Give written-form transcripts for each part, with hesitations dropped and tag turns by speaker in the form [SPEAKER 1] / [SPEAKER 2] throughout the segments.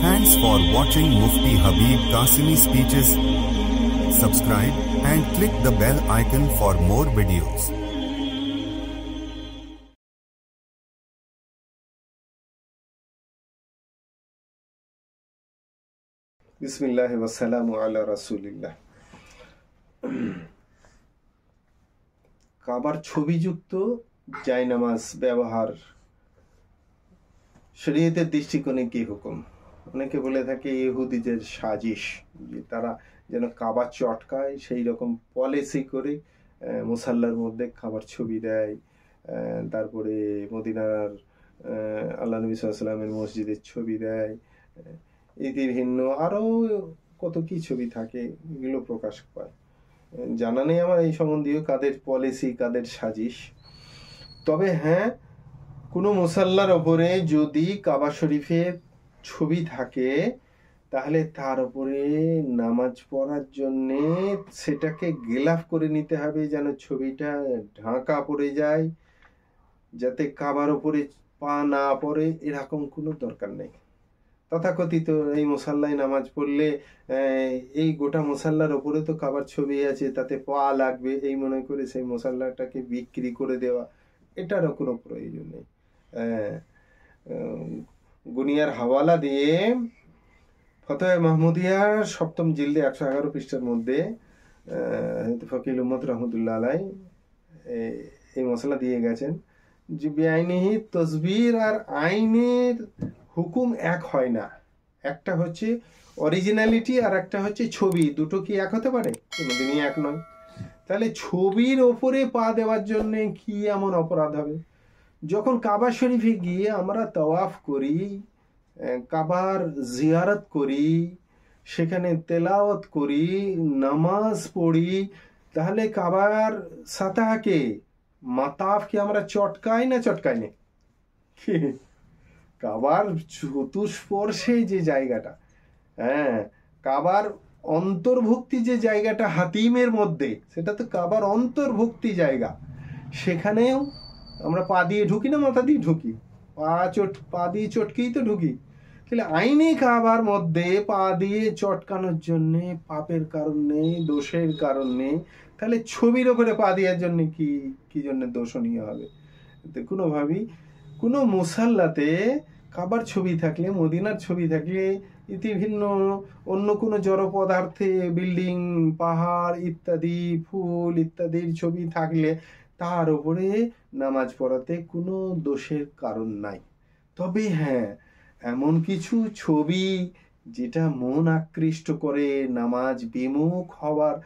[SPEAKER 1] Thanks for watching Mufti Habib Qasimi speeches. Subscribe and click the bell icon for more videos.
[SPEAKER 2] বিসমিল্লাহ ওয়াসসালামু আলা রাসূলিল্লাহ। কাবার ছবিযুক্ত জায়নামাজ ব্যবহার শরীয়তের দৃষ্টিকোণে কি হুকুম? অনেকে বলে থাকে ইহুদিদের সাজিশ, যে তারা যেন কাবার চটকায় সেই রকম পলিসি করে মুসাল্লার মধ্যে কাবার ছবি দেয়, তারপরে মদিনার আল্লাহ নবী সাল্লাল্লাহু আলাইহি ওয়াসাল্লামের মসজিদের ছবি দেয়, এদের ভিন্ন আরও কত কি ছবি থাকে, এগুলো প্রকাশ পায়। জানা নেই আমার এই সম্বন্ধীয় কাদের পলিসি, কাদের সাজিশ। তবে হ্যাঁ, কোনো মুসাল্লার ওপরে যদি কাবা শরীফের ছবি থাকে তাহলে তার উপরে নামাজ পড়ার জন্যে সেটাকে গিলাফ করে নিতে হবে, যেন ছবিটা ঢাকা পড়ে যায়, যাতে কাবার ওপরে পা না পড়ে, এরকম কোনো দরকার নেই। তথাকথিত এই মুসাল্লায় নামাজ পড়লে এই গোটা মুসাল্লার ওপরে তো কাবার ছবি আছে, তাতে পা লাগবে, এই মনে করে সেই মুসাল্লাটাকে বিক্রি করে দেওয়া, এটারও কোনো প্রয়োজন নেই। গুনিয়ার হাওয়ালা দিয়ে ফতোয়া মাহমুদিয়ার 7ম জিলদে 111 পৃষ্ঠার মধ্যে ফকিল উম্মত রহমতুল্লাহ আলাই এই মশলা দিয়ে গেছেন যে বেআইনিহি তসবির আর আইনের হুকুম এক হয় না। একটা হচ্ছে অরিজিনালিটি আর একটা হচ্ছে ছবি, দুটো কি এক হতে পারে? কোনোদিনই এক নয়। তাহলে ছবির ওপরে পা দেওয়ার জন্য কি এমন অপরাধ হবে? যখন কাবা শরীফে গিয়ে আমরা তাওয়াফ করি, কাবার জিয়ারত করি, সেখানে তেলাওয়াত করি, নামাজ পড়ি, তাহলে কাবার সাতাহকে, মাতাফকে আমরা চটকাই না চটকাই না? কাবার চতুষ্পর্শে যে জায়গাটা, কাবার অন্তর্ভুক্তি যে জায়গাটা হাতিমের মধ্যে, সেটা তো কাবার অন্তর্ভুক্তি জায়গা। সেখানেও আমরা পা দিয়ে ঢুকি না মাথা দিয়ে ঢুকি? পা দিয়ে চটকেই তো ঢুকি। তাহলে আইনে কাবার মধ্যে পা দিয়ে চটকানোর জন্যে পাপের কারণ নেই, দোষের কারণ নেই। তাহলে ছবির ওপরে পা দেওয়ার জন্য কি জন্য দোষণীয় হবে? কোনোভাবেই কোনো মুসাল্লাতে কাবার ছবি থাকলে, মদিনার ছবি থাকলে, ইতি ভিন্ন অন্য কোনো জড় পদার্থে, বিল্ডিং, পাহাড় ইত্যাদি, ফুল ইত্যাদির ছবি থাকলে তার উপরে নামাজ পড়াতে কোনো দোষের কারণ নাই। তবে হ্যাঁ, এমন কিছু ছবি যেটা মন আকৃষ্ট করে, নামাজ বিমুখ হওয়ার,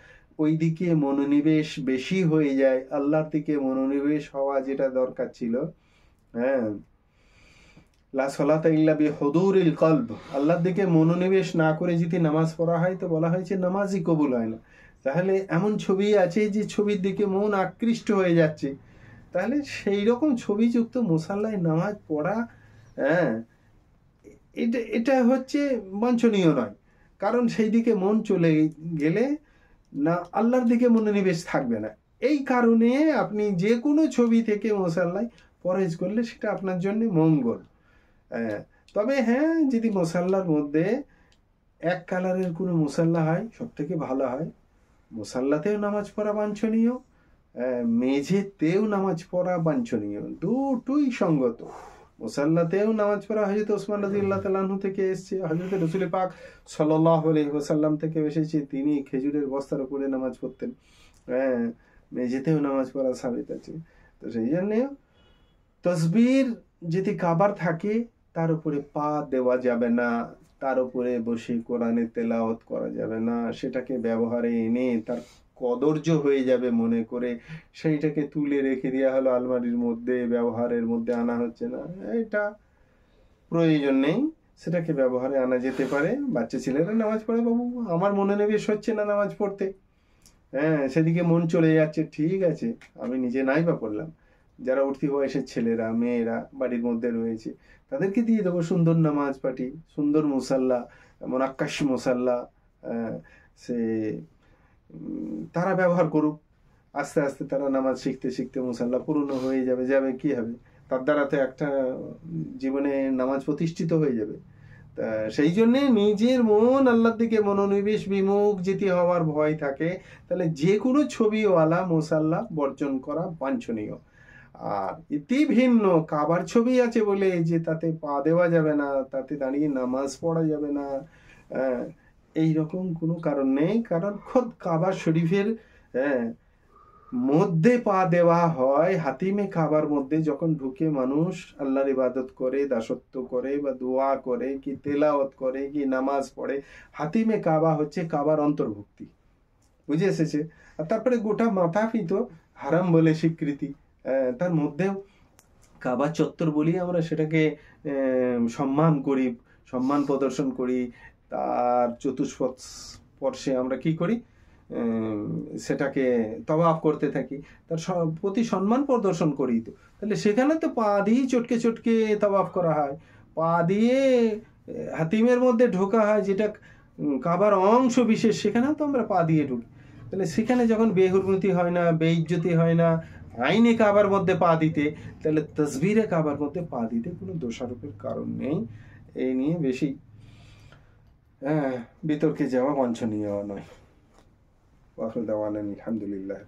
[SPEAKER 2] ওই দিকে মনোনিবেশ বেশি হয়ে যায়, আল্লাহর দিকে মনোনিবেশ হওয়া যেটা দরকার ছিল, লা সালাতা ইল্লা বিহুদুরিল কলব, আল্লাহর দিকে মনোনিবেশ না করে যদি নামাজ পড়া হয় তো বলা হয়েছে নামাজই কবুল হয় না। তাহলে এমন ছবি আছে যে ছবির দিকে মন আকৃষ্ট হয়ে যাচ্ছে, তাহলে সেই রকম ছবিযুক্ত মুসাল্লায় নামাজ পড়া এটা হচ্ছে বাঞ্ছনীয় নয়। কারণ সেই দিকে মন চলে গেলে না আল্লাহর দিকে মনোনিবেশ থাকবে না। এই কারণে আপনি যে কোনো ছবি থেকে মুসাল্লায় পরহেজ করলে সেটা আপনার জন্য মঙ্গল। তবে হ্যাঁ, যদি মুসাল্লার মধ্যে এক কালারের কোনো মুসাল্লা হয় সব থেকে ভালো হয়। মুসাল্লাতেও নামাজ পড়া বাঞ্ছনীয়, মেঝেতেও নামাজ পড়া বাঞ্ছনীয়, দুটোই সঙ্গত। মুসাল্লাতেও নামাজ পড়া হযরত ওসমান রাদিয়াল্লাহু তাআলা আনহু থেকে এসেছে, হযরত রাসূল পাক সাল্লাল্লাহু আলাইহি ওয়াসাল্লাম থেকে এসেছে, তিনি খেজুরের বস্তার উপরে নামাজ পড়তেন। মেঝেতেও নামাজ পড়া সাবিত আছে। তো সেই জন্য তসবির যদি কাবার থাকে তার উপরে পা দেওয়া যাবে না, তার উপরে বসে কোরআনে তেলাওয়াত করা যাবে না, সেটাকে ব্যবহারে এনে তার কদর্য হয়ে যাবে মনে করে সেইটাকে তুলে রেখে দেওয়া হলো আলমারির মধ্যে, ব্যবহারের মধ্যে আনা হচ্ছে না, এটা প্রয়োজন নেই। সেটাকে ব্যবহারে আনা যেতে পারে। বাচ্চা ছেলেরা নামাজ পড়ে, বাবু আমার মনোনিবেশ হচ্ছে না নামাজ পড়তে, সেদিকে মন চলে যাচ্ছে, ঠিক আছে, আমি নিজে নাই বা পড়লাম। যারা উঠতি বয়সের ছেলেরা, মেয়েরা বাড়ির মধ্যে রয়েছে, তাদেরকে দিয়ে দেবো সুন্দর নামাজ পাটি, সুন্দর মুসাল্লা, মোনাক্কাশ মুসাল্লা, সে তারা ব্যবহার করুক। আস্তে আস্তে তারা নামাজ শিখতে শিখতে মুসাল্লা পুরনো হয়ে যাবে, কি হবে, তার দ্বারা তো একটা জীবনে নামাজ প্রতিষ্ঠিত হয়ে যাবে। তা সেই জন্যে নিজের মন আল্লাহর দিকে মনোনিবেশ বিমুখ যেতে হওয়ার ভয় থাকে, তাহলে যে কোনো ছবিওয়ালা মুসাল্লা বর্জন করা বাঞ্ছনীয়। আর ইতি ভিন্ন কাবার ছবি আছে বলে যে তাতে পা দেওয়া যাবে না, তাতে দাঁড়িয়ে নামাজ পড়া যাবে না, এইরকম কোনো কারণ নেই। কারণ খোদ কাবা শরীফের মধ্যে পা দেওয়া হয়, হাতিমে কাবার মধ্যে যখন ঢুকে মানুষ আল্লাহর ইবাদত করে, দাসত্ব করে, বা দোয়া করে, কি তেলাওয়াত করে, কি নামাজ পড়ে, হাতিমে কাবা হচ্ছে কাবার অন্তর্ভুক্তি, বুঝে এসেছে। আর তারপরে গোটা মাথাফি তো হারাম বলে স্বীকৃতি, তার মধ্যেও কাবা চত্বর বলি আমরা সেটাকে সম্মান করি, সম্মান প্রদর্শন করি। তার চতুষ্পর্শে আমরা কি করি, সেটাকে তওয়াফ করতে থাকি, তার প্রতি সম্মান প্রদর্শন করি। তো তাহলে সেখানে তো পা দিয়ে চটকে চটকে তওয়াফ করা হয়, পা দিয়ে হাতিমের মধ্যে ঢোকা হয় যেটা কাবার অংশ বিশেষ, সেখানেও তো আমরা পা দিয়ে ঢুকি। তাহলে সেখানে যখন বেহুরমতি হয় না, বেইজ্জতি হয় না আইনে কাবার মধ্যে পা দিতে, তাহলে তসবিরে কাবার মধ্যে পা দিতে কোনো দোষারোপের কারণ নেই। এই নিয়ে বেশি বিতর্কে যাওয়া বাঞ্ছনীয় নয়। আলহামদুলিল্লাহ।